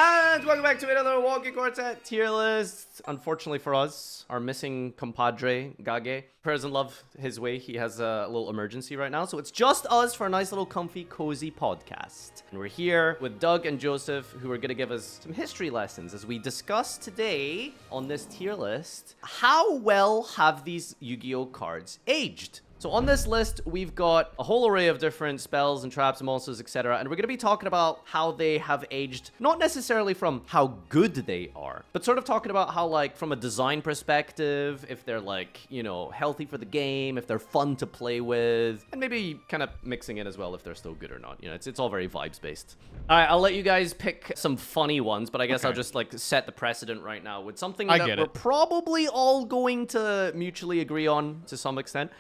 And welcome back to another Wonky Quartet tier list. Unfortunately for us, our missing compadre, Gage, prayers and love his way. He has a little emergency right now, so it's just us for a nice little comfy, cozy podcast. And we're here with Doug and Joseph, who are going to give us some history lessons as we discuss today on this tier list, how well have these Yu-Gi-Oh cards aged? So on this list, we've got a whole array of different spells and traps and monsters, etc. And we're going to be talking about how they have aged, not necessarily from how good they are, but sort of talking about how, like, from a design perspective, if they're, like, you know, healthy for the game, if they're fun to play with, and maybe kind of mixing in as well if they're still good or not. You know, it's all very vibes-based. All right, I'll let you guys pick some funny ones, but I guess I'll just, like, set the precedent right now with something that we're probably all going to mutually agree on to some extent.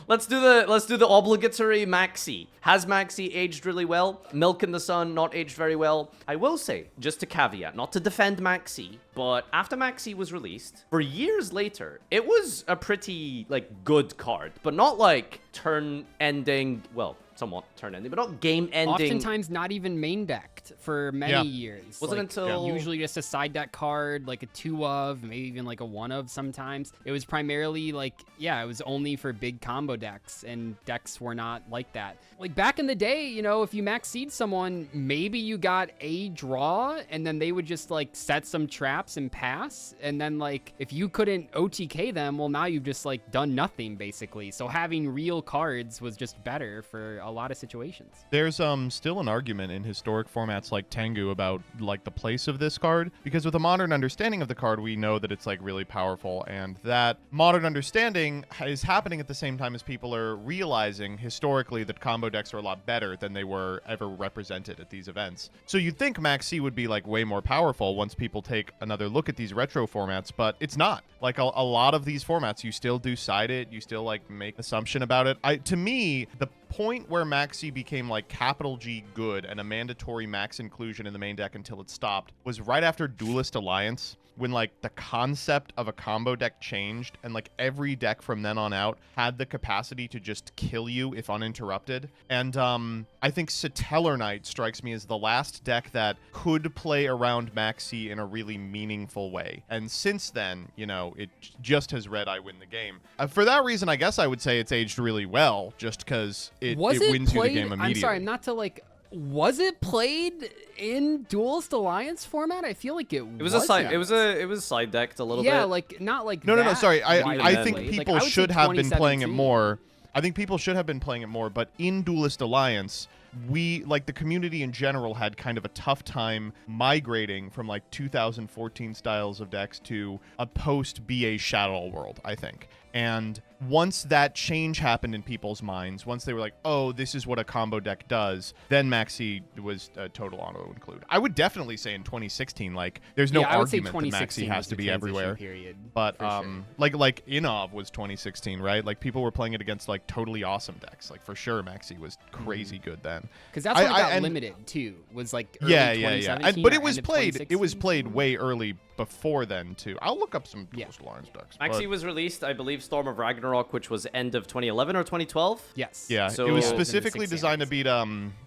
Let's do the obligatory Maxi. Has Maxi aged really well? Milk in the Sun not aged very well. I will say, just to caveat, not to defend Maxi, but after Maxi was released, for years later, it was a pretty, like, good card, but not like turn-ending, well, somewhat turn-ending, but not game-ending. Oftentimes not even main decked for many years. Wasn't until... Usually just a side deck card, like a 2 of, maybe even like a 1 of sometimes. It was primarily like, it was only for big combo decks, and decks were not like that. Like back in the day, you know, if you max seed someone, maybe you got a draw, and then they would just like set some traps and pass, and then like, if you couldn't OTK them, well now you've just like done nothing basically. So having real cards was just better for a lot of situations. There's still an argument in historic formats like Tengu about like the place of this card, because with a modern understanding of the card, we know that it's like really powerful, and that modern understanding is happening at the same time as people are realizing historically that combo decks are a lot better than they were ever represented at these events. So you'd think Maxi would be like way more powerful once people take another look at these retro formats, but it's not. Like a lot of these formats, you still do side it, you still like make assumption about it. To me, the point where Maxi became like capital G good and a mandatory max inclusion in the main deck until it stopped was right after Duelist Alliance, when like the concept of a combo deck changed, and like every deck from then on out had the capacity to just kill you if uninterrupted. And I think Satellar Knight strikes me as the last deck that could play around Maxi in a really meaningful way. And since then, you know, it just has read I win the game. For that reason, I guess I would say it's aged really well, just because it wins you the game immediately. I'm sorry, not to like... Was it played in Duelist Alliance format? I feel like it was. It was side decked a little bit. Yeah, like not like No. Sorry, I think people should have been playing it more. I think people should have been playing it more, but in Duelist Alliance, we, like the community in general, had kind of a tough time migrating from like 2014 styles of decks to a post-BA Shadow World, I think. And once that change happened in people's minds, once they were like, oh, this is what a combo deck does, then Maxi was a total auto-include. I would definitely say in 2016, like, there's no argument that Maxi has to be everywhere. But, like Inov was 2016, right? Like, people were playing it against, like, totally awesome decks. Like, for sure, Maxi was crazy good then. Because that's when it got limited, too, was, like, early 2017. But it was played way early before then, too. I'll look up some Duelist Alliance decks. Maxi was released, I believe, Storm of Ragnarok, which was end of 2011 or 2012. Yes. Yeah, so it was specifically designed to beat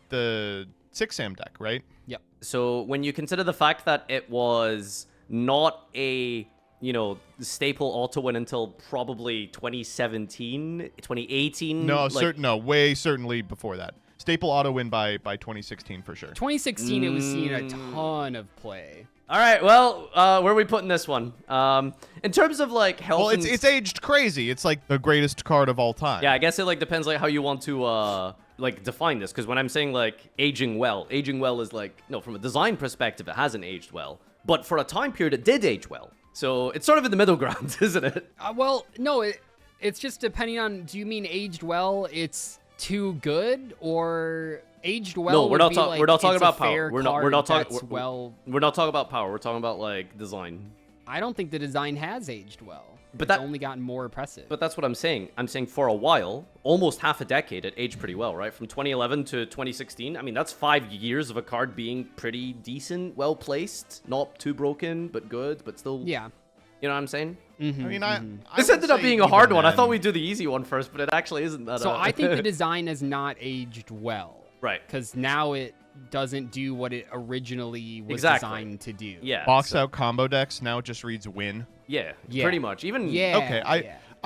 the 6-Sam deck, right? Yep. So when you consider the fact that it was not a, you know, staple auto win until probably 2017, 2018. No, way certainly before that. Staple auto win by 2016 for sure. 2016, it was seeing a ton of play. All right, well, where are we putting this one? In terms of like health, well, it's aged crazy. It's like the greatest card of all time. Yeah, I guess it like depends like how you want to like define this. Because when I'm saying like aging well is like, no, from a design perspective, it hasn't aged well, but for a time period, it did age well. So it's sort of in the middle ground, isn't it? Well, no, it's just depending on. Do you mean aged well? It's too good, or aged well? No, we're not talking about power. We're not talking about power. We're talking about like design. I don't think the design has aged well. But it's only gotten more oppressive. But that's what I'm saying. I'm saying for a while, almost half a decade, it aged pretty well, right? From 2011 to 2016. I mean, that's 5 years of a card being pretty decent, well placed, not too broken, but good, but still. Yeah. You know what I'm saying? I mean, this ended up being a hard one. I thought we'd do the easy one first, but it actually isn't that. So I think the design has not aged well. Right. Because now it doesn't do what it originally was Exactly. designed to do. Yeah. Box out combo decks, now it just reads win. Yeah, Yeah. pretty much. Even Yeah. Okay,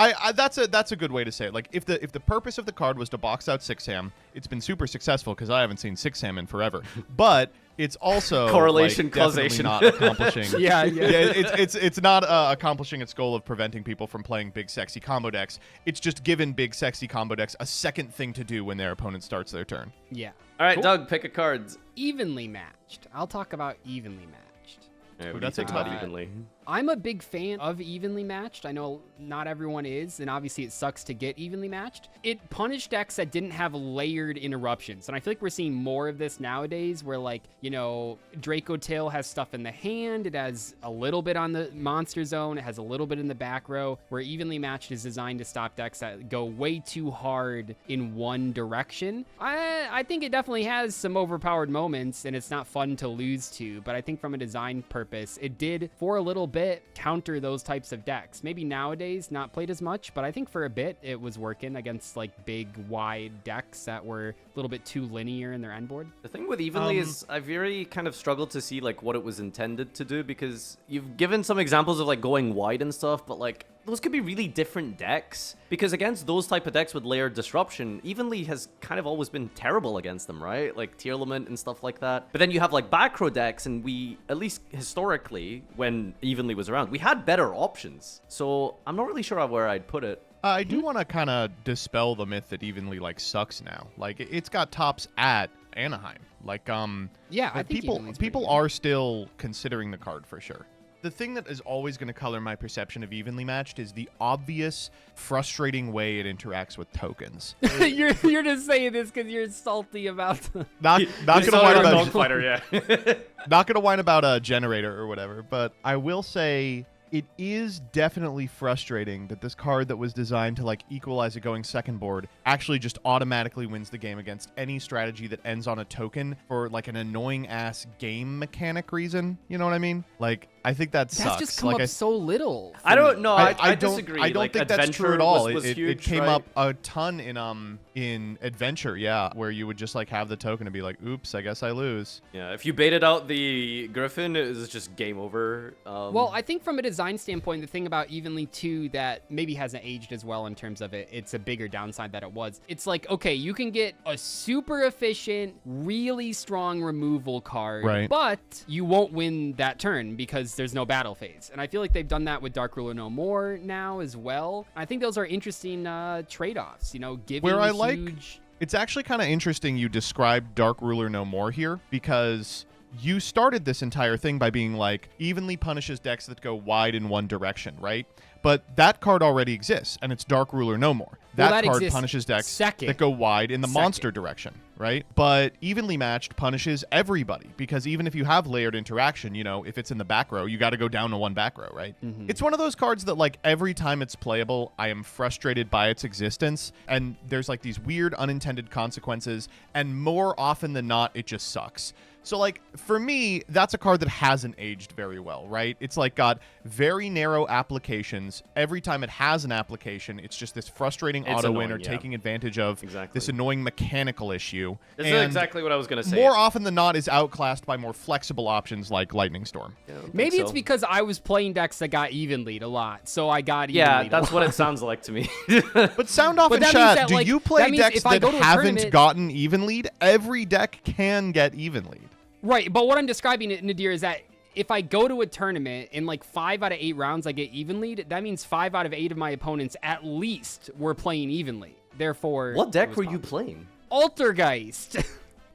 I that's a good way to say it. Like if the purpose of the card was to box out 6-Ham, it's been super successful because I haven't seen 6-Ham in forever. But it's also Correlation, like, definitely causation. not accomplishing. Yeah. It's not accomplishing its goal of preventing people from playing big sexy combo decks. It's just given big sexy combo decks a second thing to do when their opponent starts their turn. Yeah. All right, Cool. Doug, pick a card. Evenly matched. I'll talk about evenly matched. Yeah, what do you that's think a about tough evenly? I'm a big fan of evenly matched. I know not everyone is, and obviously it sucks to get evenly matched. It punished decks that didn't have layered interruptions, and I feel like we're seeing more of this nowadays where, like, you know, Draco Tail has stuff in the hand, it has a little bit on the monster zone, it has a little bit in the back row, where evenly matched is designed to stop decks that go way too hard in one direction. I think it definitely has some overpowered moments, and it's not fun to lose to, but I think from a design purpose, it did, for a little bit, counter those types of decks. Maybe nowadays not played as much, but I think for a bit it was working against like big wide decks that were a little bit too linear in their end board. The thing with evenly is I very kind of struggled to see like what it was intended to do, because you've given some examples of like going wide and stuff, but like those could be really different decks, because against those type of decks with layered disruption, evenly has kind of always been terrible against them, right? Like Tearlament and stuff like that. But then you have like back row decks, and we, at least historically, when evenly was around, we had better options. So I'm not really sure where I'd put it. I do want to kind of dispel the myth that evenly like sucks now. Like it's got tops at Anaheim. Like Yeah, I but think people evenly's pretty people good. are still considering the card for sure. The thing that is always going to color my perception of evenly matched is the obvious, frustrating way it interacts with tokens. you're just saying this because you're salty about Not You're gonna whine a about dog fighter, yeah. not gonna whine about a generator or whatever, but I will say it is definitely frustrating that this card that was designed to like equalize a going second board actually just automatically wins the game against any strategy that ends on a token for like an annoying ass game mechanic reason. You know what I mean? Like I think that sucks. That's just come like up so little. I don't know. I don't disagree. I don't Like, think that's true Adventure at all. was it huge, came right? up a ton in Adventure, yeah, where you would just like have the token and be like, "Oops, I guess I lose." Yeah, if you baited out the Griffin, it was just game over. Well, I think from a design standpoint, the thing about Evenly 2 that maybe hasn't aged as well in terms of it's a bigger downside that it was. It's like, okay, you can get a super efficient, really strong removal card, Right. but you won't win that turn because there's no battle phase. And I feel like they've done that with Dark Ruler No More now as well. I think those are interesting trade-offs, you know, giving Where I huge... like- It's actually kind of interesting you described Dark Ruler No More here, because you started this entire thing by being like, evenly punishes decks that go wide in one direction, right? But that card already exists, and it's Dark Ruler No More. Well, That that card exists punishes decks second. that go wide in the Second. monster direction, right? But evenly matched punishes everybody, because even if you have layered interaction, you know, if it's in the back row, you got to go down to one back row, right? It's one of those cards that, like, every time it's playable, I am frustrated by its existence, and there's, like, these weird unintended consequences, and more often than not, it just sucks. So, like, for me, that's a card that hasn't aged very well, right? It's, like, got very narrow applications. Every time it has an application, it's just this frustrating It's auto-win annoying, or yeah. taking advantage of Exactly. this annoying mechanical issue. This And is exactly what I was going to say. more often than not is outclassed by more flexible options like Lightning Storm. Yeah, I don't think Maybe it's so. because I was playing decks that got Evenly a lot, so I got Yeah, Evenly that's what it sounds like to me. But sound off But in that means chat, that, do like, you play that means decks if I that go to a haven't tournament- gotten even lead? Every deck can get even lead. Right, but what I'm describing, Nadir, is that if I go to a tournament in like 5 out of 8 rounds I get even lead, that means 5 out of 8 of my opponents at least were playing evenly. Therefore, What it deck was were you possible. playing? Altergeist.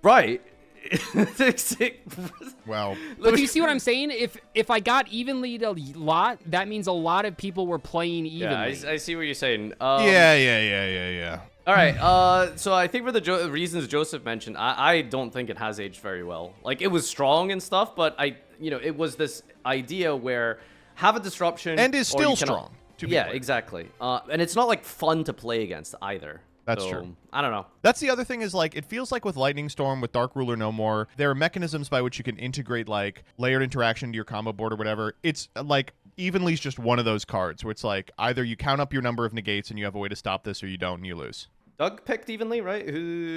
Right. Well, But do you see what I'm saying? If I got evenly a lot, that means a lot of people were playing evenly. Yeah, I see what you're saying. yeah. All right. So I think for the reasons Joseph mentioned, I don't think it has aged very well. Like, it was strong and stuff, but it was this idea where have a disruption And is or you still cannot- strong, to be Yeah, clear. exactly. And it's not like fun to play against either. That's So, true. I don't know. That's the other thing is, like, it feels like with Lightning Storm, with Dark Ruler No More, there are mechanisms by which you can integrate, like, layered interaction to your combo board or whatever. It's, like, Evenly's just one of those cards where it's like, either you count up your number of negates and you have a way to stop this, or you don't and you lose. Doug picked evenly, right?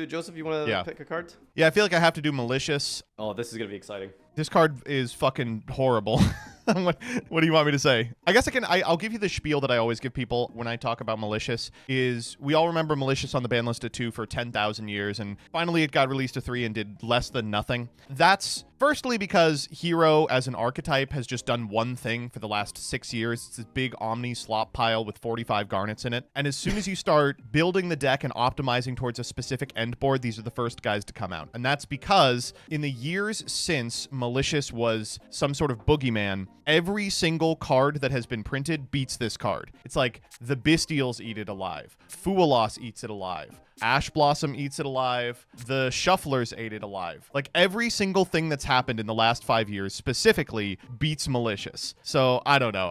Joseph, you want to pick a card? Yeah, I feel like I have to do Malicious. Oh, this is going to be exciting. This card is fucking horrible. What do you want me to say? I guess I'll give you the spiel that I always give people when I talk about Malicious. Is we all remember Malicious on the ban list at 2 for 10,000 years, and finally it got released to 3 and did less than nothing. That's firstly because Hero as an archetype has just done one thing for the last 6 years. It's this big Omni slop pile with 45 garnets in it. And as soon as you start building the deck and optimizing towards a specific end board, these are the first guys to come out. And that's because in the years since Malicious was some sort of boogeyman, every single card that has been printed beats this card. It's like the Bestials eat it alive. Fualos eats it alive. Ash Blossom eats it alive. The Shufflers ate it alive. Like every single thing that's happened in the last 5 years specifically beats Malicious. So I don't know.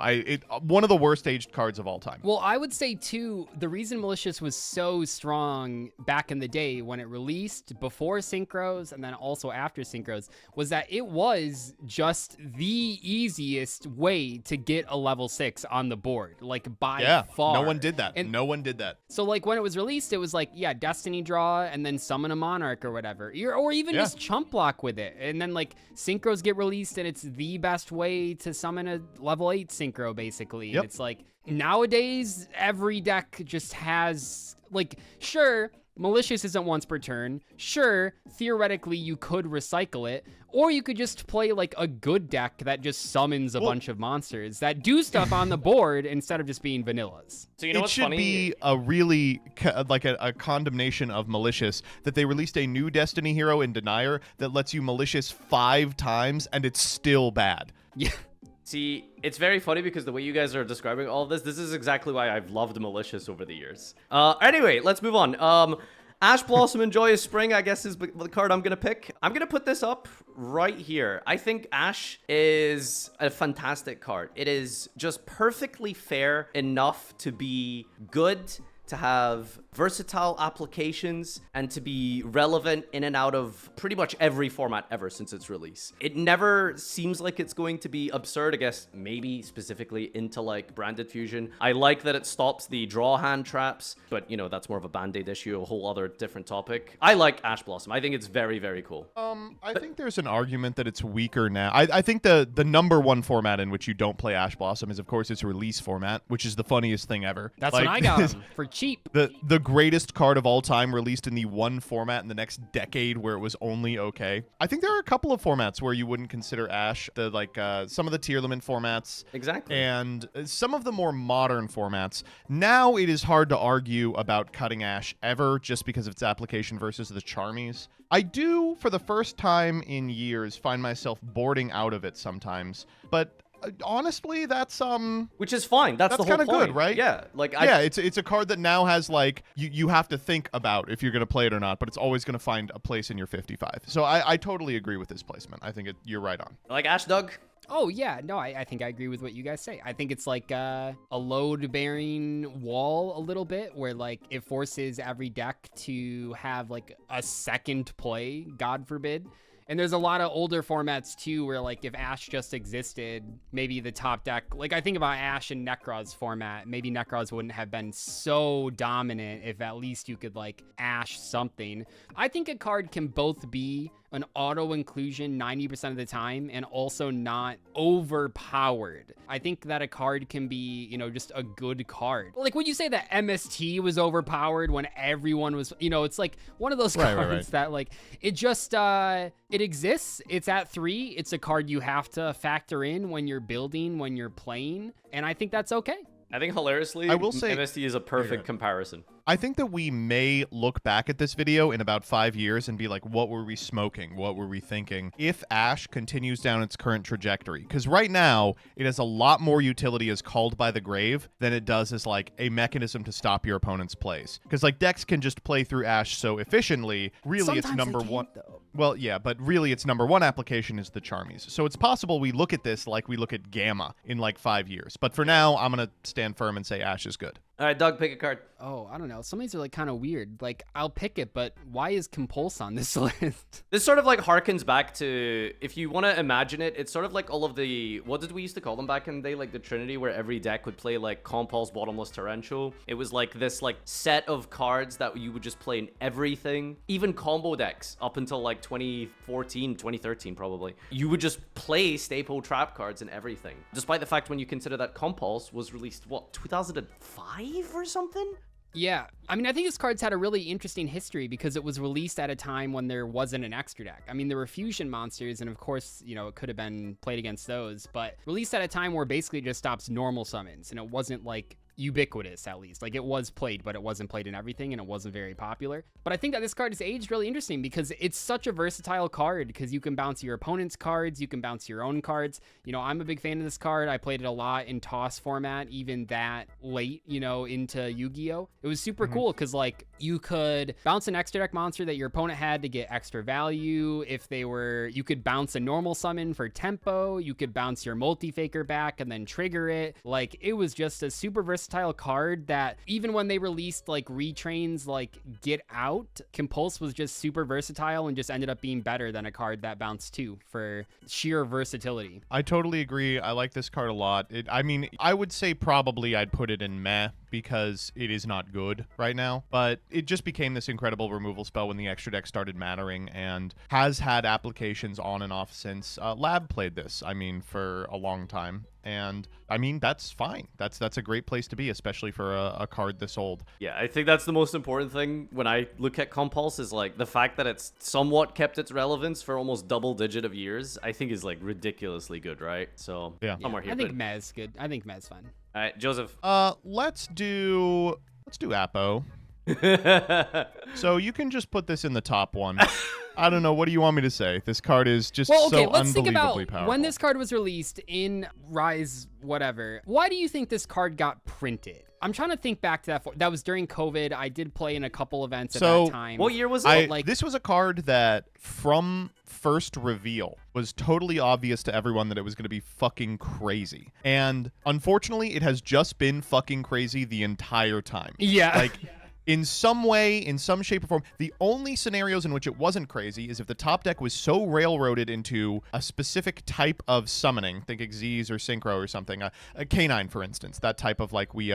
One of the worst aged cards of all time. Well, I would say too, the reason Malicious was so strong back in the day when it released before Synchros and then also after Synchros was that it was just the easiest way to get a level 6 on the board, like by far. No one did that. No one did that. So like when it was released, it was like, Destiny draw and then summon a Monarch or whatever, or even just chump block with it. And then like Synchros get released and it's the best way to summon a level 8 Synchro basically. Yep. And it's like nowadays every deck just has like, sure, Malicious isn't once per turn. Sure, theoretically you could recycle it, or you could just play like a good deck that just summons a bunch of monsters that do stuff on the board instead of just being vanillas. So you know it what's should funny? Be a really a condemnation of Malicious that they released a new Destiny hero in Denier that lets you Malicious 5 times and it's still bad. Yeah. See, it's very funny because the way you guys are describing all of this is exactly why I've loved Malicious over the years. Anyway, let's move on. Ash Blossom and Joyous Spring, I guess, is the card I'm going to pick. I'm going to put this up right here. I think Ash is a fantastic card. It is just perfectly fair enough to be good, to have versatile applications, and to be relevant in and out of pretty much every format ever since its release. It never seems like it's going to be absurd, I guess, maybe specifically into like Branded Fusion. I like that it stops the draw hand traps, but you know, that's more of a Band-Aid issue, a whole other different topic. I like Ash Blossom. I think it's very, very cool. I think there's an argument that it's weaker now. I think the number one format in which you don't play Ash Blossom is, of course, its release format, which is the funniest thing ever. That's when I got him, for cheap. The greatest card of all time released in the one format in the next decade where it was only okay. I think there are a couple of formats where you wouldn't consider Ash, some of the tier limit formats. Exactly. And some of the more modern formats. Now it is hard to argue about cutting Ash ever just because of its application versus the Charmies. I do, for the first time in years, find myself boarding out of it sometimes, but honestly, that's which is fine. That's the whole kind of good, right? Yeah, it's a card that now has like you have to think about if you're going to play it or not, but it's always going to find a place in your 55. So I totally agree with this placement. I think you're right on. Like Ash, Doug. Oh, yeah. No, I think I agree with what you guys say. I think it's like a load-bearing wall a little bit where, like, it forces every deck to have, like, a second play, God forbid. And there's a lot of older formats, too, where, like, if Ash just existed, maybe the top deck... Like, I think about Ash and Nekroz format. Maybe Nekroz wouldn't have been so dominant if at least you could, like, Ash something. I think a card can both be an auto-inclusion 90% of the time and also not overpowered. I think that a card can be, you know, just a good card. Like, would you say that MST was overpowered when everyone was, you know, it's like one of those cards that, like, it just, it exists. It's at 3. It's a card you have to factor in when you're building, when you're playing, and I think that's okay. I think hilariously, I will say MST is a perfect comparison. I think that we may look back at this video in about 5 years and be like, what were we smoking? What were we thinking? If Ash continues down its current trajectory. Because right now, it has a lot more utility as Called by the Grave than it does as like a mechanism to stop your opponent's plays. Because like decks can just play through Ash so efficiently. Really, sometimes it's number they one. can't, though. Well, yeah, but really its number one application is the Charmies. So it's possible we look at this like we look at Gamma in like 5 years. But for now, I'm going to stand firm and say Ash is good. All right, Doug, pick a card. I don't know. Some of these are like kind of weird. Like, I'll pick it, but why is Compulse on this list? This sort of like harkens back to, if you want to imagine it, it's sort of like all of the, what did we used to call them back in the day? Like the Trinity, where every deck would play like Compulse, Bottomless Torrential. It was like this like set of cards that you would just play in everything. Even combo decks up until like 2014, 2013 probably. You would just play staple trap cards in everything. Despite the fact when you consider that Compulse was released, what, 2005 or something? Yeah, I mean, I think this card's had a really interesting history because it was released at a time when there wasn't an extra deck. I mean, there were fusion monsters, and of course, you know, it could have been played against those, but released at a time where basically it just stops normal summons, and it wasn't like ubiquitous, at least. Like, it was played, but it wasn't played in everything, and it wasn't very popular. But I think that this card has aged really interesting because it's such a versatile card, because you can bounce your opponent's cards, you can bounce your own cards. You know, I'm a big fan of this card. I played it a lot in toss format, even that late, you know, into Yu-Gi-Oh! It was super cool because, like, you could bounce an extra deck monster that your opponent had to get extra value. If they were, you could bounce a normal summon for tempo. You could bounce your multi-faker back and then trigger it. Like, it was just a super versatile card that even when they released like retrains like Get Out, Compulse was just super versatile and just ended up being better than a card that bounced 2 for sheer versatility. I totally agree. I like this card a lot. I mean, I would say probably I'd put it in meh because it is not good right now, but it just became this incredible removal spell when the extra deck started mattering and has had applications on and off since. Lab played this, I mean, for a long time. And I mean, that's fine. That's a great place to be, especially for a card this old. Yeah, I think that's the most important thing when I look at Compulse is like the fact that it's somewhat kept its relevance for almost double digit of years, I think is like ridiculously good, right? So yeah, somewhere here. I think Mez good. I think Mez fun. All right, Joseph. Let's do Appo. So you can just put this in the top one. I don't know. What do you want me to say? This card is just so let's think about powerful. when this card was released in Rise, whatever. Why do you think this card got printed? I'm trying to think back to that. That was during COVID. I did play in a couple events at that time. What year was it? This was a card that, from first reveal, was totally obvious to everyone that it was going to be fucking crazy. And unfortunately, it has just been fucking crazy the entire time. Yeah. Like, in some way, in some shape or form, the only scenarios in which it wasn't crazy is if the top deck was so railroaded into a specific type of summoning, think Xyz or Synchro or something, a Canine, for instance, that type of like we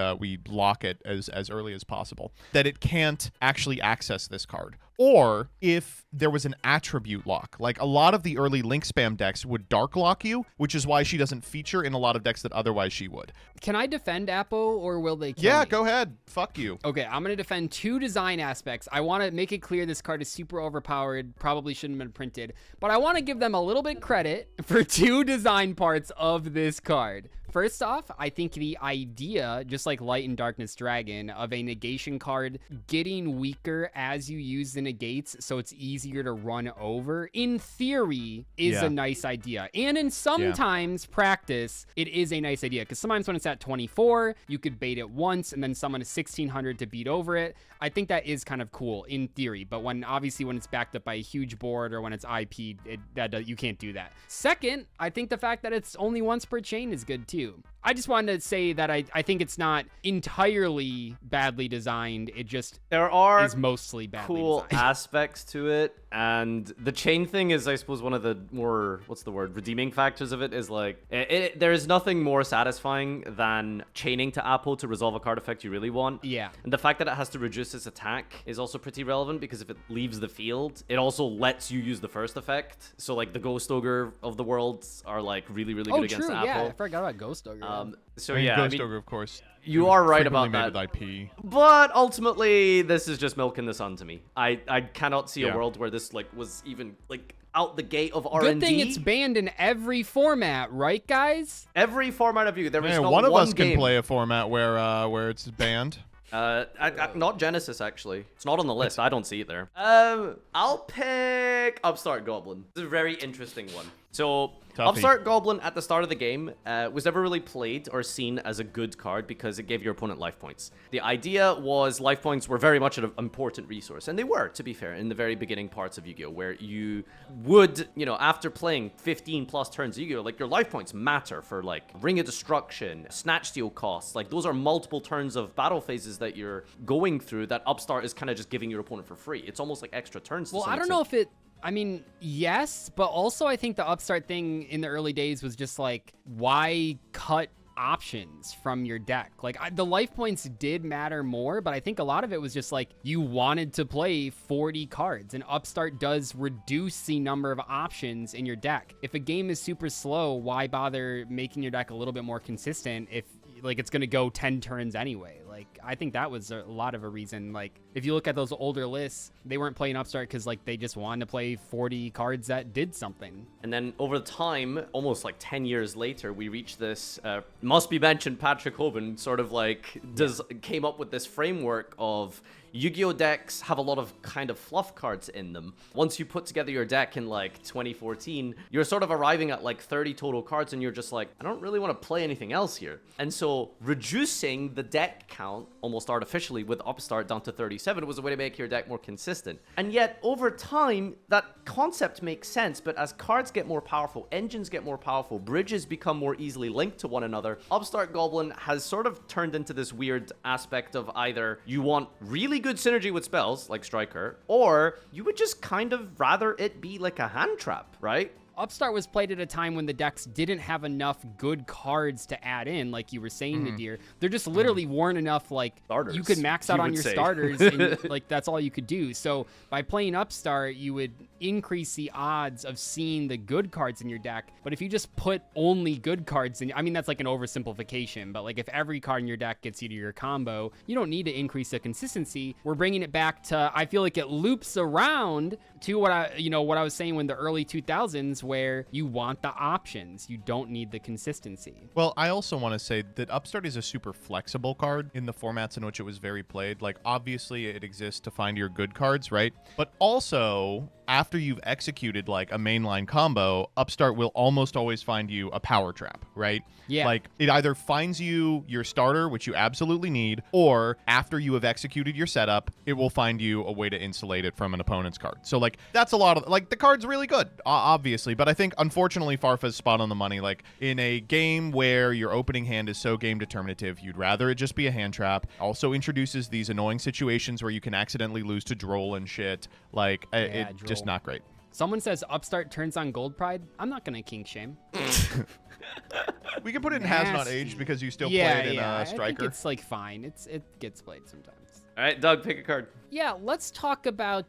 lock it as early as possible, that it can't actually access this card. Or if there was an attribute lock. Like, a lot of the early Link Spam decks would dark lock you, which is why she doesn't feature in a lot of decks that otherwise she would. Can I defend Appo, or will they kill Yeah, me? go ahead. Fuck you. Okay, I'm going to defend 2 design aspects. I want to make it clear this card is super overpowered, probably shouldn't have been printed, but I want to give them a little bit credit for 2 design parts of this card. First off, I think the idea, just like Light and Darkness Dragon, of a negation card getting weaker as you use the negates so it's easier to run over, in theory, is a nice idea. And in sometimes practice, it is a nice idea. Because sometimes when it's at 24, you could bait it once and then summon a 1600 to beat over it. I think that is kind of cool in theory. But obviously when it's backed up by a huge board or when it's IP, you can't do that. Second, I think the fact that it's only once per chain is good too. I just wanted to say that I think it's not entirely badly designed. It just is mostly badly cool designed. aspects to it, and the chain thing is, I suppose, one of the more, redeeming factors of it is like, there is nothing more satisfying than chaining to Appo to resolve a card effect you really want. Yeah. And the fact that it has to reduce its attack is also pretty relevant, because if it leaves the field, it also lets you use the first effect. So like the Ghost Ogre of the world are like really, really good against Appo. Yeah, I forgot about Ghost Ogre. Ghost Ogre, of course. You are right about made that. With IP. But ultimately, this is just milking the sun to me. I cannot see a world where this was even out the gate of R&D. Good thing it's banned in every format, right, guys? Every format of Yu. There is not one of us game. can play a format where it's banned. Not Genesis, actually. It's not on the list. I don't see it there. I'll pick Upstart Goblin. It's a very interesting one. So, Tuffy. Upstart Goblin at the start of the game was never really played or seen as a good card because it gave your opponent life points. The idea was life points were very much an important resource, and they were, to be fair, in the very beginning parts of Yu-Gi-Oh, where you would, after playing 15 plus turns of Yu-Gi-Oh, your life points matter for Ring of Destruction, Snatch Steal costs. Those are multiple turns of battle phases that you're going through that Upstart is kind of just giving your opponent for free. It's almost like extra turns to Well, some I don't extent. know if it... I mean, yes, but also I think the Upstart thing in the early days was just like, why cut options from your deck? Like, the life points did matter more, but I think a lot of it was just like you wanted to play 40 cards, and Upstart does reduce the number of options in your deck. If a game is super slow, why bother making your deck a little bit more consistent if like it's going to go 10 turns anyway? Like, I think that was a lot of a reason. Like, if you look at those older lists, they weren't playing Upstart because like they just wanted to play 40 cards that did something. And then over time, almost like 10 years later, we reached this, must be mentioned, Patrick Hoban sort of like came up with this framework of Yu-Gi-Oh decks have a lot of kind of fluff cards in them. Once you put together your deck in like 2014, you're sort of arriving at like 30 total cards and you're just like, I don't really want to play anything else here. And so reducing the deck count almost artificially with Upstart down to 37 was a way to make your deck more consistent. And yet over time, that concept makes sense, but as cards get more powerful, engines get more powerful, bridges become more easily linked to one another, Upstart Goblin has sort of turned into this weird aspect of either you want really good synergy with spells like Striker, or you would just kind of rather it be like a hand trap, right? Upstart was played at a time when the decks didn't have enough good cards to add in, like you were saying, Nadir. There just literally weren't enough, like, starters, you could max out you on would your say. starters, and like that's all you could do. So by playing Upstart, you would increase the odds of seeing the good cards in your deck. But if you just put only good cards in, I mean, that's like an oversimplification, but like if every card in your deck gets you to your combo, you don't need to increase the consistency. We're bringing it back to, I feel like it loops around to what I was saying when the early 2000s, where you want the options, you don't need the consistency. Well, I also want to say that Upstart is a super flexible card in the formats in which it was very played. Like, obviously, it exists to find your good cards, right? But also, after you've executed, like, a mainline combo, Upstart will almost always find you a power trap, right? Yeah. Like, it either finds you your starter, which you absolutely need, or after you have executed your setup, it will find you a way to insulate it from an opponent's card. So, like, that's a lot of, like, the card's really good, obviously, but I think, unfortunately, Farfa's spot on the money. Like, in a game where your opening hand is so game determinative, you'd rather it just be a hand trap. Also introduces these annoying situations where you can accidentally lose to Droll and shit. Like, it's just not great. Someone says Upstart turns on Gold Pride. I'm not gonna kink shame. We can put it in has not aged because you still play it in Striker. I think it's like fine. It gets played sometimes. All right, Doug, pick a card. Yeah, let's talk about.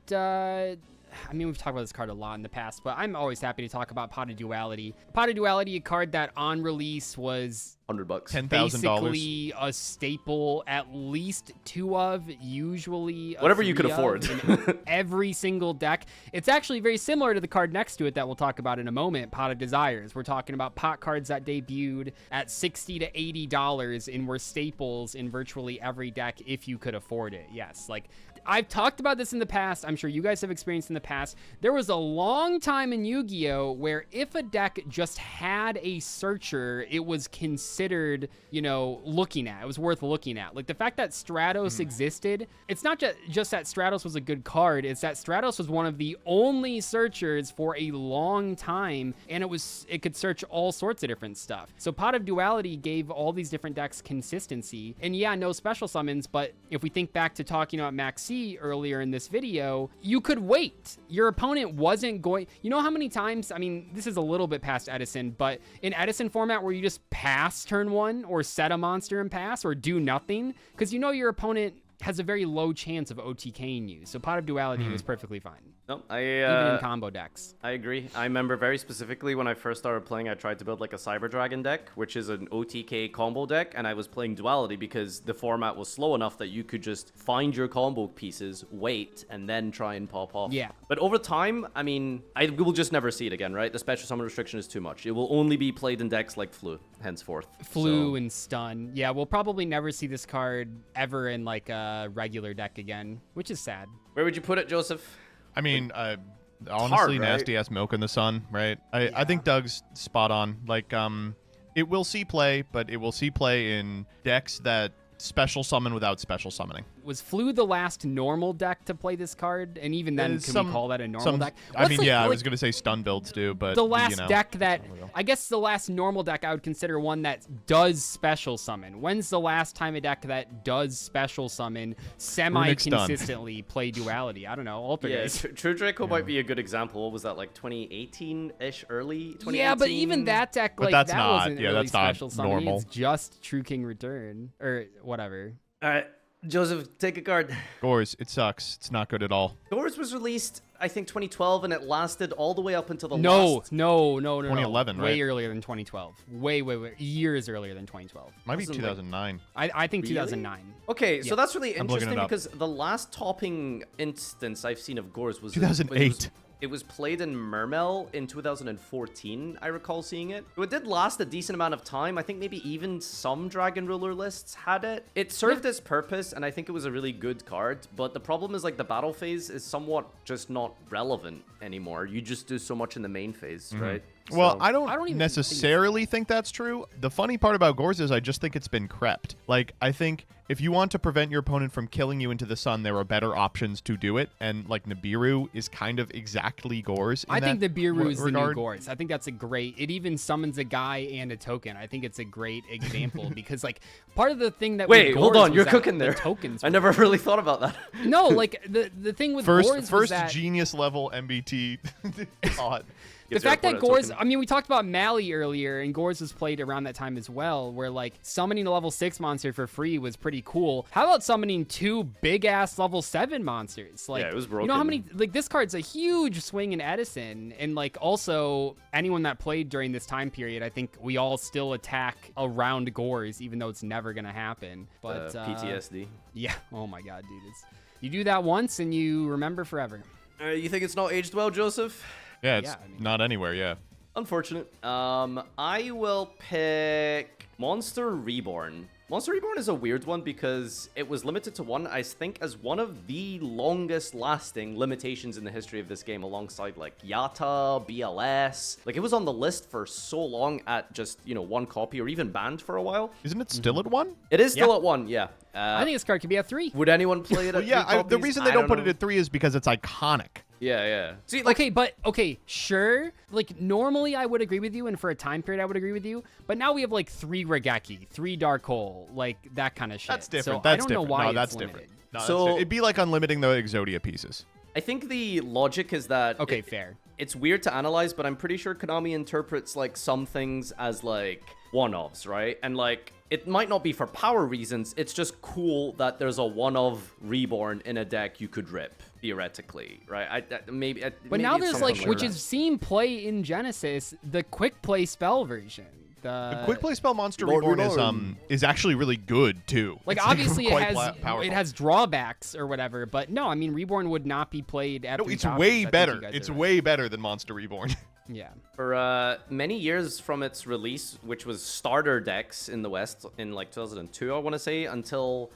I mean, we've talked about this card a lot in the past, but I'm always happy to talk about Pot of Duality. Pot of Duality, a card that on release was $100. $10,000. basically a staple, at least two of, usually Whatever you could three of afford. in every single deck. It's actually very similar to the card next to it that we'll talk about in a moment, Pot of Desires. We're talking about pot cards that debuted at $60 to $80 and were staples in virtually every deck if you could afford it. Yes, like, I've talked about this in the past. I'm sure you guys have experienced in the past. There was a long time in Yu-Gi-Oh! Where if a deck just had a searcher, it was considered, looking at. It was worth looking at. Like, the fact that Stratos existed, it's not just that Stratos was a good card. It's that Stratos was one of the only searchers for a long time, and it could search all sorts of different stuff. So Pot of Duality gave all these different decks consistency. And yeah, no special summons, but if we think back to talking about Maxx earlier in this video, you could wait. Your opponent wasn't going... You know how many times... I mean, this is a little bit past Edison, but in Edison format where you just pass turn one or set a monster and pass or do nothing, because your opponent has a very low chance of OTKing you. So Pot of Duality was perfectly fine. No, even in combo decks. I agree. I remember very specifically when I first started playing, I tried to build like a Cyber Dragon deck, which is an OTK combo deck, and I was playing Duality because the format was slow enough that you could just find your combo pieces, wait, and then try and pop off. Yeah. But over time, I mean, we will just never see it again, right? The special summon restriction is too much. It will only be played in decks like Flu, henceforth. Flu and Stun. Yeah, we'll probably never see this card ever in like a regular deck again, which is sad. Where would you put it, Joseph? I mean, honestly, hard, right? nasty ass milk in the sun, right? I think Doug's spot on. Like, it will see play, but it will see play in decks that special summon without special summoning. was Flu the last normal deck to play this card? And even then, can we call that a normal deck? I mean, yeah, I was going to say stun builds do, but the last you know, deck that, I guess the last normal deck I would consider one that does special summon. When's the last time a deck that does special summon semi-consistently play Duality? I don't know, Alternates. Yeah, True Draco might be a good example. What was that, like 2018-ish, early 2018? Yeah, but even that deck, But like, that's that not- wasn't yeah, really that's not special summoning. normal. It's just True King Return, or whatever. All right, Joseph, take a card. Gorz, it sucks. It's not good at all. Gorz was released, I think, 2012, and it lasted all the way up until the No, last... no. 2011, Way right? earlier than 2012. Way, years earlier than 2012. Might be Wasn't, like- 2009. I think Really? 2009. Okay, so that's really I'm looking interesting it up. because the last topping instance I've seen of Gorz was 2008. It was played in Mermel in 2014, I recall seeing it. It did last a decent amount of time. I think maybe even some Dragon Ruler lists had it. It served its purpose, and I think it was a really good card. But the problem is, like, the battle phase is somewhat just not relevant anymore. You just do so much in the main phase, right? Well, So- I don't even think necessarily think that's true. The funny part about Gorz is I just think it's been crept. Like, I think if you want to prevent your opponent from killing you into the sun, there are better options to do it. And, like, Nibiru is kind of exactly Gorz. I think the Biru is the new regard. Gorz. I think that's a great. It even summons a guy and a token. I think it's a great example because, like, part of the thing that Wait, with hold Gorz on, was you're that cooking the there. Tokens. I were- never really thought about that. No, like the thing with Gorz was First that genius level MBT thought. the fact that Gorz, I mean, we talked about Mali earlier, and Gorz was played around that time as well, where, like, summoning a level 6 monster for free was pretty cool. How about summoning 2 big-ass level 7 monsters? Like, Yeah, it was you know how broken. many, like, this card's a huge swing in Edison, and, like, also, anyone that played during this time period, I think we all still attack around Gorz, even though it's never gonna happen. But, PTSD. yeah, oh my god, dude. You do that once, and you remember forever. You think it's not aged well, Joseph? Yeah, it's Yeah, I mean- not anywhere, yeah. Unfortunate. I will pick Monster Reborn. Monster Reborn is a weird one because it was limited to one, I think, as one of the longest lasting limitations in the history of this game, alongside like Yatta, BLS. Like, it was on the list for so long at just, you know, 1 copy, or even banned for a while. Isn't it still at 1? It is still Yeah. at 1, yeah. I think this card could be a 3. Would anyone play it at Well, yeah, 3 the copies? reason they I don't put know. it at 3 is because it's iconic. Yeah, yeah. See, like, Okay, sure. Like, normally I would agree with you, and for a time period I would agree with you. But now we have, like, 3 Regeki, 3 Dark Hole, like, that kind of shit. That's different. So that's I don't different. know why No, it's that's limited. different. No, So- that's it'd be like unlimiting the Exodia pieces. I think the logic is that... Okay, fair. It's weird to analyze, but I'm pretty sure Konami interprets, like, some things as, like, one-offs, right? And, like, it might not be for power reasons. It's just cool that there's a one-of Reborn in a deck you could rip, theoretically, right? Maybe. But now there's, like, which is seen play in Genesis, the quick play spell version. The quick play spell Monster Lord Reborn is actually really good too. Like, It's, obviously quite it has drawbacks or whatever, but no, I mean, Reborn would not be played at No, 3 it's copies. I way think better. you guys It's are right. way better than Monster Reborn. Yeah. For many years from its release, which was starter decks in the West in, like, 2002, I want to say, until...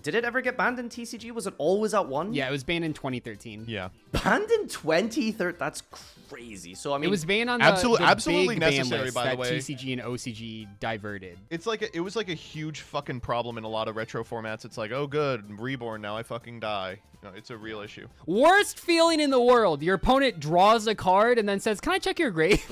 did it ever get banned in TCG? Was it always at 1? Yeah, it was banned in 2013. Yeah. Banned in 2013? That's crazy. So, I mean... It was banned on the, absolutely big ban necessary, list by the that way. TCG and OCG diverted. It's like it was like a huge fucking problem in a lot of retro formats. It's like, oh good, Reborn, now I fucking die. No, it's a real issue. Worst feeling in the world. Your opponent draws a card and then says, "Can I check your grave?"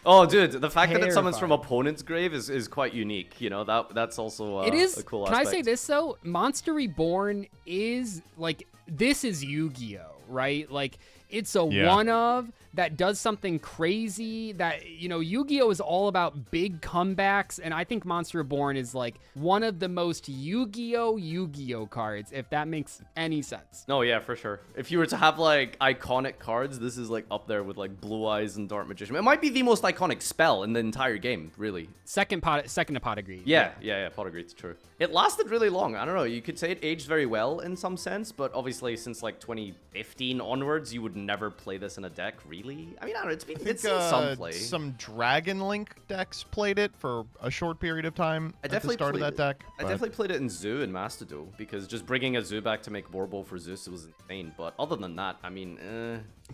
Oh, dude, the fact that it summons from Terrifying. opponent's grave is quite unique. You know, that's also It is. a cool Can aspect. I say this though? Monster Reborn is like, this is Yu-Gi-Oh, right? Like, it's a Yeah. one of that does something crazy that, you know, Yu-Gi-Oh is all about big comebacks, and I think Monster Reborn is like one of the most Yu-Gi-Oh cards, if that makes any sense. No, yeah, for sure. If you were to have, like, iconic cards, this is, like, up there with, like, Blue Eyes and Dark Magician. It might be the most iconic spell in the entire game, really. Second to pot agree. Yeah, Pot agreed, it's true. It lasted really long. I don't know, you could say it aged very well in some sense, but obviously since, like, 2015 onwards, you would never play this in a deck, really? I mean, I don't know, it's seen some play. Some Dragon Link decks played it for a short period of time at the start of that deck. I but- definitely played it in Zoo and Master Duel, because just bringing a Zoo back to make Warble for Zeus was insane. But other than that, I mean,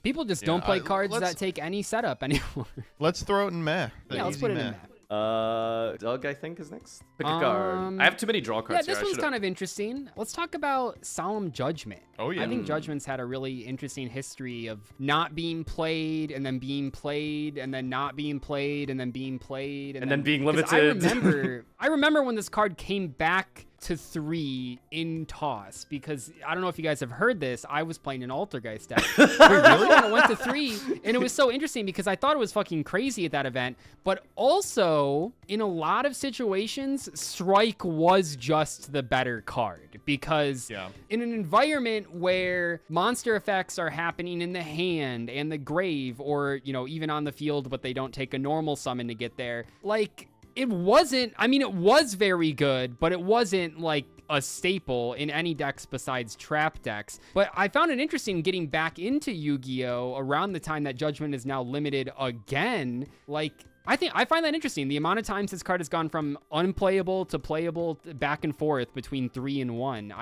People just don't play cards let's- that take any setup anymore. Let's throw it in meh. The Yeah, let's easy put it meh. in that. Doug, I think, is next. Pick a card. I have too many draw cards Yeah, here. this one's kind of interesting. Let's talk about Solemn Judgment. Oh, yeah. I think Judgment's had a really interesting history of not being played and then being played and then not being played and then being played and then being 'cause limited. I remember when this card came back to 3 in toss, because I don't know if you guys have heard this. I was playing an Altergeist deck. Really? When it went to 3, and it was so interesting because I thought it was fucking crazy at that event. But also, in a lot of situations, Strike was just the better card, because in an environment where monster effects are happening in the hand and the grave, or, you know, even on the field, but they don't take a normal summon to get there, like, it wasn't, I mean, it was very good, but it wasn't like a staple in any decks besides trap decks. But I found it interesting getting back into Yu-Gi-Oh! Around the time that Judgment is now limited again. Like, I find that interesting. The amount of times this card has gone from unplayable to playable, back and forth between 3 and 1.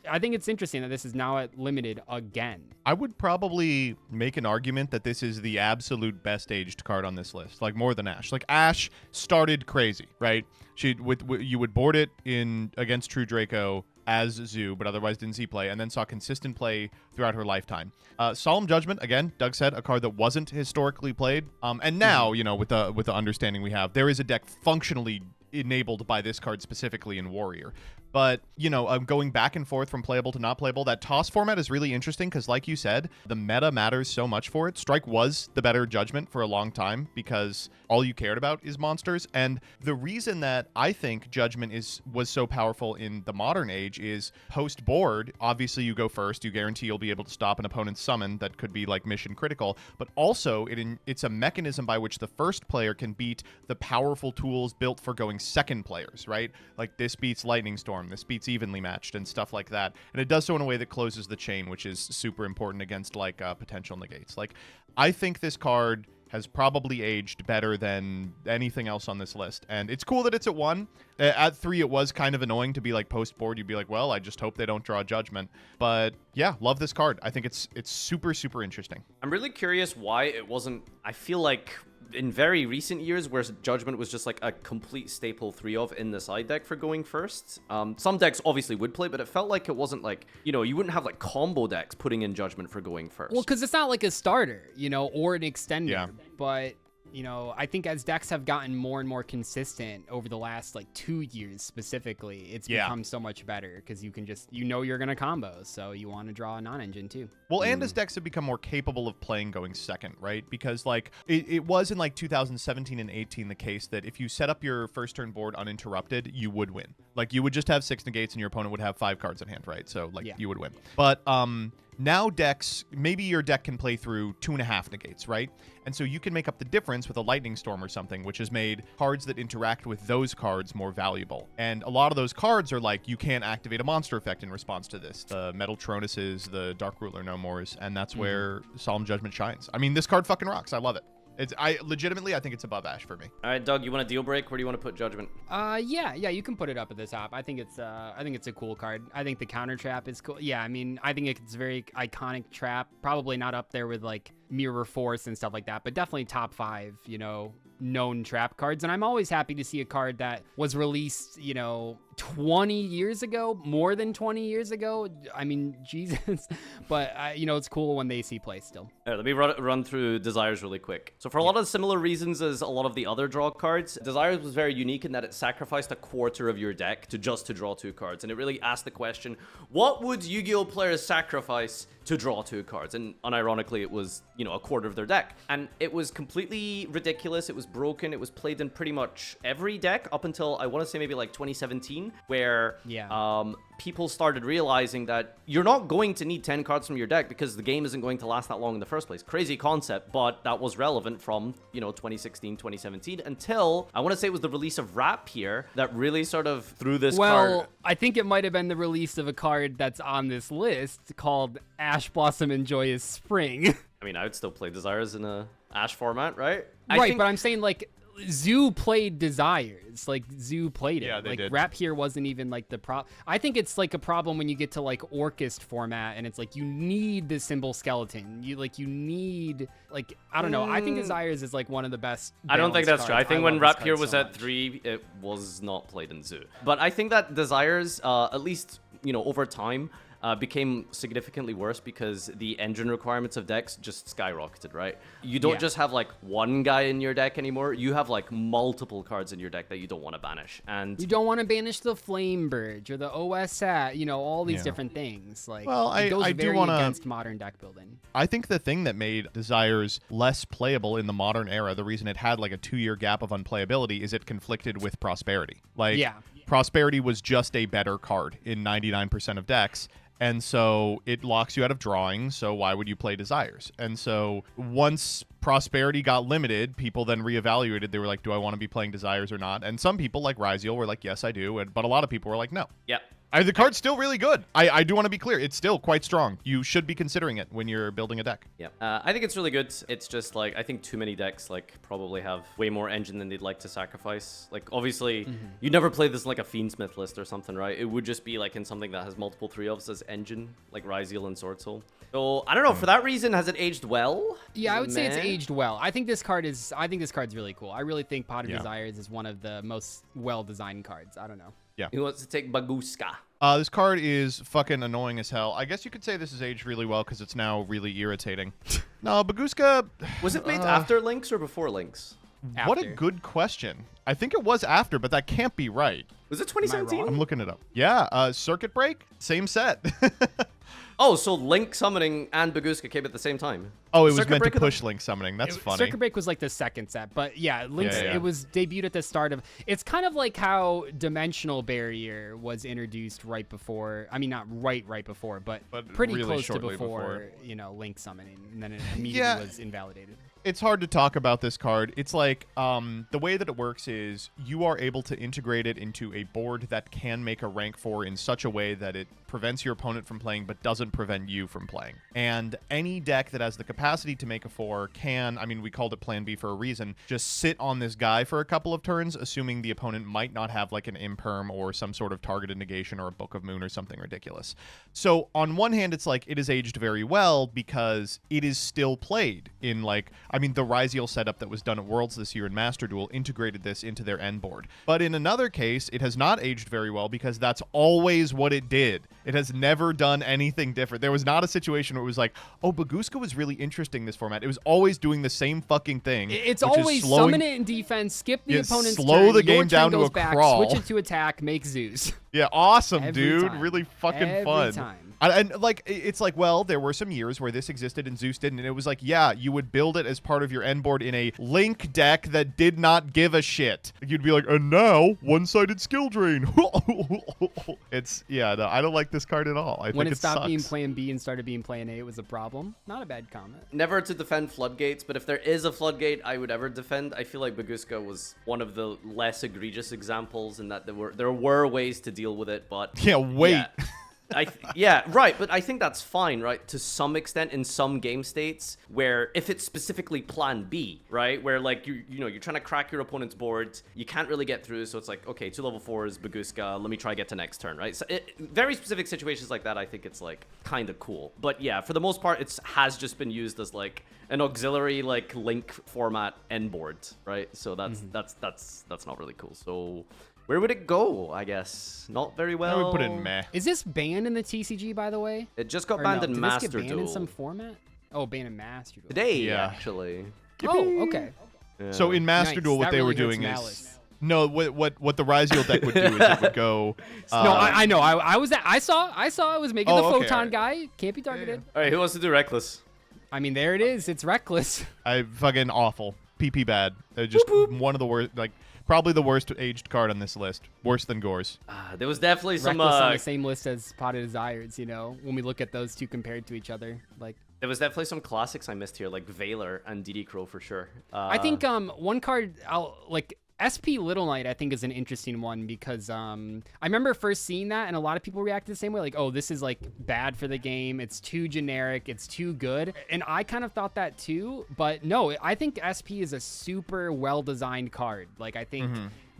I think it's interesting that this is now at limited again. I would probably make an argument that this is the absolute best aged card on this list, like more than Ash. Like Ash started crazy, right? You would board it in against True Draco as Zoo, but otherwise didn't see play, and then saw consistent play throughout her lifetime. Solemn Judgment, again, Doug said, a card that wasn't historically played, and now, you know, with the understanding we have, there is a deck functionally enabled by this card specifically in Warrior. But, you know, going back and forth from playable to not playable, that toss format is really interesting because, like you said, the meta matters so much for it. Strike was the better Judgment for a long time because all you cared about is monsters. And the reason that I think Judgment was so powerful in the modern age is post-board, obviously you go first. You guarantee you'll be able to stop an opponent's summon that could be, like, mission critical. But also, it's a mechanism by which the first player can beat the powerful tools built for going second players, right? Like, this beats Lightning Storm. This beats evenly matched and stuff like that. And it does so in a way that closes the chain, which is super important against like potential negates. Like, I think this card has probably aged better than anything else on this list. And it's cool that it's at 1. At 3, it was kind of annoying to be like post-board. You'd be like, well, I just hope they don't draw Judgment. But yeah, love this card. I think it's super, super interesting. I'm really curious why it wasn't, I feel like in very recent years where Judgment was just like a complete staple 3 of in the side deck for going first. Some decks obviously would play, but it felt like it wasn't like, you know, you wouldn't have like combo decks putting in Judgment for going first. Well, because it's not like a starter, you know, or an extender. Yeah. But, you know, I think as decks have gotten more and more consistent over the last like 2 years specifically, it's become so much better because you can just, you know, you're going to combo. So you want to draw a non-engine too. Well, and as decks have become more capable of playing going second, right? Because like it was in like 2017 and 18 the case that if you set up your first turn board uninterrupted, you would win. Like you would just have 6 negates and your opponent would have 5 cards in hand, right? So like you would win. But now decks, maybe your deck can play through 2.5 negates, right? And so you can make up the difference with a Lightning Storm or something, which has made cards that interact with those cards more valuable. And a lot of those cards are like, you can't activate a monster effect in response to this. The Metal Tronuses, the Dark Ruler No Mores, and that's where Solemn Judgment shines. I mean, this card fucking rocks. I love it. I think it's above Ash for me. All right, Doug, you want a deal break? Where do you want to put Judgment? Yeah, you can put it up at the top. I think it's a cool card. I think the counter trap is cool. Yeah, I mean, I think it's a very iconic trap. Probably not up there with like Mirror Force and stuff like that, but definitely top 5, you know, known trap cards. And I'm always happy to see a card that was released, you know, 20 years ago, more than 20 years ago. I mean, Jesus. But, you know, it's cool when they see play still. All right, let me run through Desires really quick. So for a lot of similar reasons as a lot of the other draw cards, Desires was very unique in that it sacrificed a quarter of your deck to draw 2 cards. And it really asked the question, what would Yu-Gi-Oh players sacrifice to draw 2 cards? And unironically, it was, you know, a quarter of their deck. And it was completely ridiculous. It was broken. It was played in pretty much every deck up until, I want to say, maybe like 2017, where people started realizing that you're not going to need 10 cards from your deck because the game isn't going to last that long in the first place. Crazy concept, but that was relevant from, you know, 2016, 2017 until, I want to say it was the release of Rapier that really sort of threw this card. Well, I think it might have been the release of a card that's on this list called Ash Blossom and Joyous Spring. I mean, I would still play Desires in a Ash format, right? Right, but I'm saying like Zoo played Desires. Like, Zoo played it. Yeah, they like, did. Rap here wasn't even, like, the problem. I think it's, like, a problem when you get to, like, Orchest format, and it's, like, you need the symbol skeleton. You need, like, I don't know. I think Desires is, like, one of the best I don't think that's balanced true. I cards. think when love this Rap here card was so at much. 3, it was not played in Zoo. But I think that Desires, at least, over time, became significantly worse because the engine requirements of decks just skyrocketed, right? You don't Yeah. just have like one guy in your deck anymore. You have like multiple cards in your deck that you don't want to banish. And You don't want to banish the Flame Bridge or the OSAT, all these Yeah. different things. Like, Well, it goes I do very wanna- against modern deck building. I think the thing that made Desires less playable in the modern era, the reason it had like a 2-year gap of unplayability, is it conflicted with Prosperity. Like, Yeah. Prosperity was just a better card in 99% of decks. And so it locks you out of drawing, so why would you play Desires? And so once Prosperity got limited, people then reevaluated. They were like, do I want to be playing Desires or not? And some people, like Ryziel, were like, yes, I do. But a lot of people were like, no. yeah. The card's still really good. I do want to be clear. It's still quite strong. You should be considering it when you're building a deck. Yeah, I think it's really good. It's just like, I think too many decks like probably have way more engine than they'd like to sacrifice. Like, obviously, you never play this in like a Fiendsmith list or something, right? It would just be like in something that has multiple 3-ofs as engine, like Ryziel and Sword Soul. So, I don't know, for that reason, has it aged well? Yeah, I would say it's Meh. aged well. I think this card's really cool. I really think Pot of Yeah. Desires is one of the most well-designed cards. I don't know. Who wants to take Bagooska? This card is fucking annoying as hell. I guess you could say this is aged really well because it's now really irritating. No, Bagooska... Was it made after Lynx or before Lynx? What a After. good question. I think it was after, but that can't be right. Was it 2017? I'm looking it up. Yeah, Circuit Break, same set. Oh, so Link summoning and Bagooska came at the same time. Oh, it was Circuit meant to Breaker push Link summoning. That's funny. Circuit Break was like the second set, but yeah, Link's Yeah. it was debuted at the start of. It's kind of like how Dimensional Barrier was introduced right before. I mean, not right before, but pretty really close to shortly before, before. Link summoning, and then it immediately Yeah. was invalidated. It's hard to talk about this card. It's like the way that it works is you are able to integrate it into a board that can make a rank 4 in such a way that it prevents your opponent from playing but doesn't prevent you from playing. And any deck that has the capacity to make a 4 can, I mean, we called it Plan B for a reason, just sit on this guy for a couple of turns, assuming the opponent might not have like an Imperm or some sort of targeted negation or a Book of Moon or something ridiculous. So on one hand, it's like it is aged very well because it is still played in like, I mean, the Ryziel setup that was done at Worlds this year in Master Duel integrated this into their end board. But in another case, it has not aged very well because that's always what it did. It has never done anything different. There was not a situation where it was like, oh, Bagooska was really interesting this format. It was always doing the same fucking thing. It's which is always slowing- summon it in defense, skip the Yeah, opponent's slow turn, the game your turn down to goes a back, crawl. switch it to attack, make Zeus. Yeah, awesome, Every dude. time. Really fucking Every fun. time. And like, it's like, well, there were some years where this existed and Zeus didn't. And it was like, yeah, you would build it as part of your end board in a Link deck that did not give a shit. You'd be like, and now one-sided skill drain. No, I don't like this card at all. I When think it stopped sucks. being Plan B and started being Plan A, it was a problem. Not a bad comment. Never to defend floodgates, but if there is a floodgate I would ever defend, I feel like Bagooska was one of the less egregious examples in that there were ways to deal with it, but Yeah, wait. Yeah. Yeah, right, but I think that's fine, right? To some extent in some game states where if it's specifically plan B, right? Where like you're trying to crack your opponent's board, you can't really get through, so it's like, okay, 2 level 4s, Bagooska, let me try get to next turn, right? So very specific situations like that, I think it's like kind of cool. But yeah, for the most part, it has just been used as like an auxiliary like Link format end board, right? So that's not really cool. So where would it go, I guess? Not very well. I would put it in meh. Is this banned in the TCG, by the way? It just got Or banned no, in did Master this get banned Duel. in some format? Oh, banned in Master Duel. Today, Yeah. actually. Oh, okay. Yeah. So in Master Nice. Duel, what That they were really hurts doing is... Malice. No, what the Ryziel deck would do is it would go... No, I know. I saw it was making the Oh, okay, photon alright. guy. Can't be targeted. All right, who wants to do Reckless? I mean, there it is. It's reckless. I fucking awful. PP bad. Just one of the worst, like, probably the worst aged card on this list. Worse than Gorz. There was definitely some. Reckless on the same list as Pot of Desires, when we look at those two compared to each other. Like, There was definitely some classics I missed here, like Valor and DD Crow for sure. I think one card SP Little Knight, I think, is an interesting one because I remember first seeing that and a lot of people reacted the same way, like, oh, this is like bad for the game. It's too generic. It's too good. And I kind of thought that too. But no, I think SP is a super well-designed card. Like, I think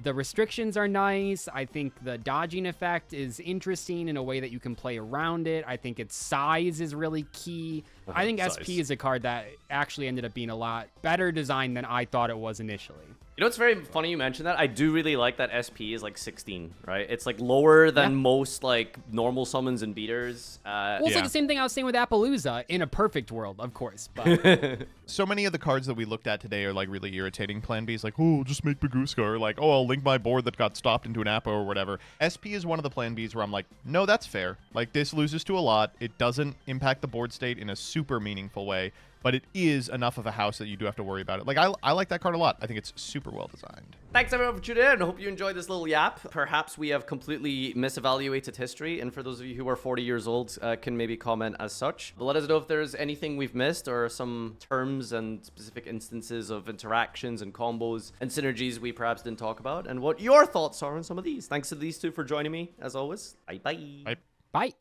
the restrictions are nice. I think the dodging effect is interesting in a way that you can play around it. I think its size is really key. I think SP is a card that actually ended up being a lot better designed than I thought it was initially. You know, it's very funny you mentioned that. I do really like that SP is like 16, right? It's like lower than most like normal summons and beaters. Well, it's like the same thing I was saying with Appolousa in a perfect world, of course. But So many of the cards that we looked at today are like really irritating plan Bs, like, oh, just make Bagooska, or like, oh, I'll link my board that got stopped into an Appo or whatever. SP is one of the plan Bs where I'm like, no, that's fair. Like, this loses to a lot. It doesn't impact the board state in a super meaningful way, but it is enough of a house that you do have to worry about it. Like, I like that card a lot. I think it's super well designed. Thanks everyone for tuning in. I hope you enjoyed this little yap. Perhaps we have completely misevaluated history, and for those of you who are 40 years old, can maybe comment as such. But let us know if there's anything we've missed or some terms and specific instances of interactions and combos and synergies we perhaps didn't talk about, and what your thoughts are on some of these. Thanks to these two for joining me, as always. Bye-bye. Bye. bye.